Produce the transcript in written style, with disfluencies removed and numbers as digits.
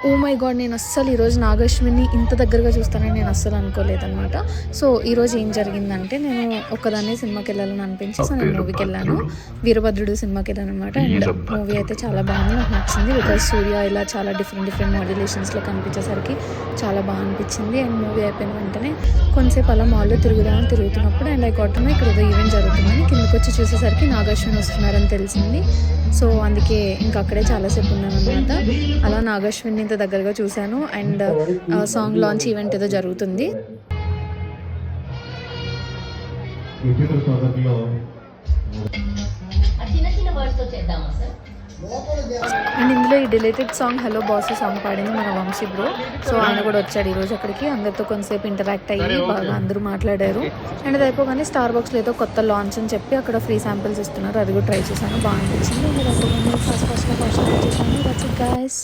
Oh my God, నేను అస్సలు ఈరోజు నాగశ్విని ఇంత దగ్గరగా చూస్తానని నేను అస్సలు అనుకోలేదన్నమాట. సో ఈరోజు ఏం జరిగిందంటే, నేను ఒక్కదాన్నే సినిమాకి వెళ్ళాలని అనిపించి సో నేను మూవీకి వెళ్ళాను. వీరభద్రుడు సినిమాకి వెళ్ళాను అనమాట. అండ్ మూవీ అయితే చాలా బాగుంది, నాకు నచ్చింది. బికాజ్ సూర్య ఇలా చాలా డిఫరెంట్ మాడ్యులేషన్స్లో కనిపించేసరికి చాలా బాగా అనిపించింది. అండ్ మూవీ అయిపోయిన వెంటనే కొంతసేపు అలా మాల్లో తిరుగుతున్నప్పుడు అండ్ కొట్టడం ఇక్కడ ఏదో ఈవెంట్ జరుగుతుందని కిందకి వచ్చి చూసేసరికి నాగశ్విని వస్తున్నారని తెలిసింది. సో అందుకే ఇంకా అక్కడే చాలాసేపు ఉన్నాను అనమాట. అలా నాగశ్విని ఇంత దగ్గరగా చూశాను. అండ్ సాంగ్ లాంచ్ ఈవెంట్ ఏదో జరుగుతుంది. అండ్ ఇందులో ఈ dilated song hello boss song పాడింది మన వంశీ బ్రో. సో ఆయన కూడా వచ్చాడు ఈరోజు అక్కడికి. అందరితో కొంతసేపు ఇంటరాక్ట్ అయ్యి బాగా అందరూ మాట్లాడారు. అండ్ అది అయిపోగానే స్టార్ బాక్స్లో ఏదో కొత్త లాంచ్ అని చెప్పి అక్కడ ఫ్రీ శాంపిల్స్ ఇస్తున్నారు, అది కూడా ట్రై చేశాను, బాగా అనిపించింది. ఫస్ట్ చేశాను. That's it guys.